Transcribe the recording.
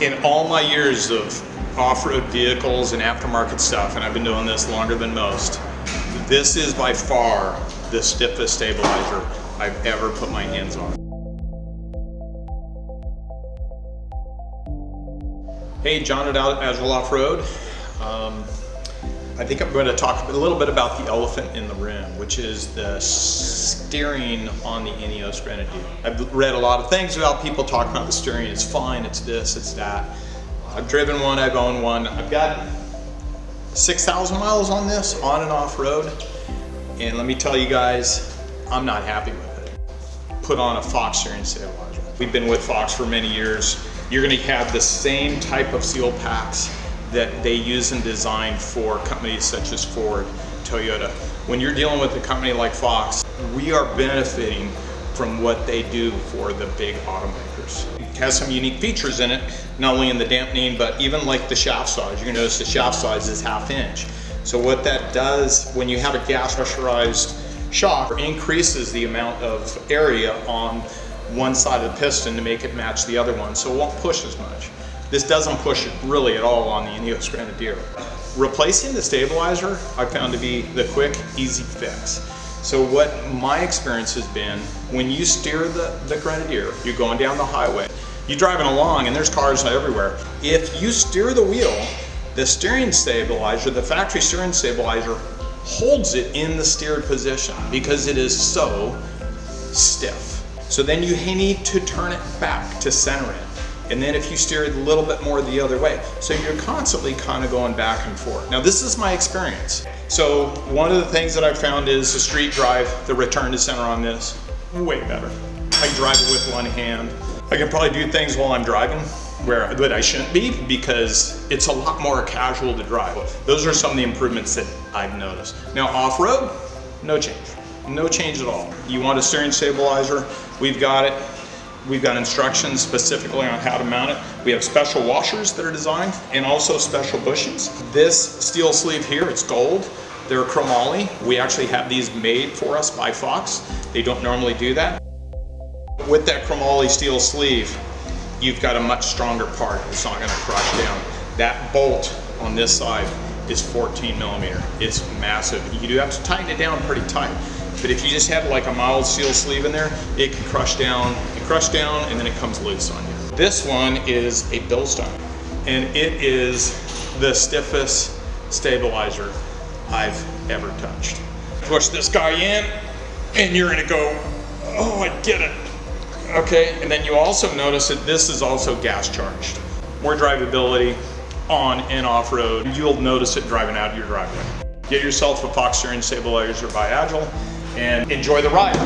In all my years of off-road vehicles and aftermarket stuff, and I've been doing this longer than most, this is by far the stiffest stabilizer I've ever put my hands on. Hey, John at Agile Offroad. I think I'm going to talk a little bit about the elephant in the room, which is the steering on the Ineos Grenadier. I've read a lot of things about people talking about the steering. It's fine, it's this, it's that. I've driven one, I've owned one. I've got 6,000 miles on this, on and off road. And let me tell you guys, I'm not happy with it. Put on a Fox steering stabilizer. We've been with Fox for many years. You're going to have the same type of seal packs that they use and design for companies such as Ford, Toyota. When you're dealing with a company like Fox, we are benefiting from what they do for the big automakers. It has some unique features in it, not only in the dampening, but even like the shaft size. You're gonna notice the shaft size is 1/2 inch. So what that does, when you have a gas pressurized shock, increases the amount of area on one side of the piston to make it match the other one, so it won't push as much. This doesn't push it really at all on the Ineos Grenadier. Replacing the stabilizer I found to be the quick, easy fix. So what my experience has been, when you steer the Grenadier, you're going down the highway, you're driving along and there's cars everywhere. If you steer the wheel, the steering stabilizer, the factory steering stabilizer, holds it in the steered position because it is so stiff. So then you need to turn it back to center it. And then if you steer it a little bit more the other way. So you're constantly kind of going back and forth. Now this is my experience. So one of the things that I found is the street drive, the return to center on this, way better. I can drive it with one hand. I can probably do things while I'm driving but I shouldn't be, because it's a lot more casual to drive. Those are some of the improvements that I've noticed. Now off-road, no change. No change at all. You want a steering stabilizer, we've got it. We've got instructions specifically on how to mount it. We have special washers that are designed and also special bushings. This steel sleeve here, it's gold. They're chromoly. We actually have these made for us by Fox. They don't normally do that. With that chromoly steel sleeve, you've got a much stronger part. It's not gonna crush down. That bolt on this side is 14 millimeter. It's massive. You do have to tighten it down pretty tight. But if you just have like a mild steel sleeve in there, it can crush down, and then it comes loose on you. This one is a Bilstone, and it is the stiffest stabilizer I've ever touched. Push this guy in, and you're gonna go, oh, I get it. Okay, and then you also notice that this is also gas charged. More drivability on and off road. You'll notice it driving out your driveway. Get yourself a Fox steering stabilizer by Agile, and enjoy the ride.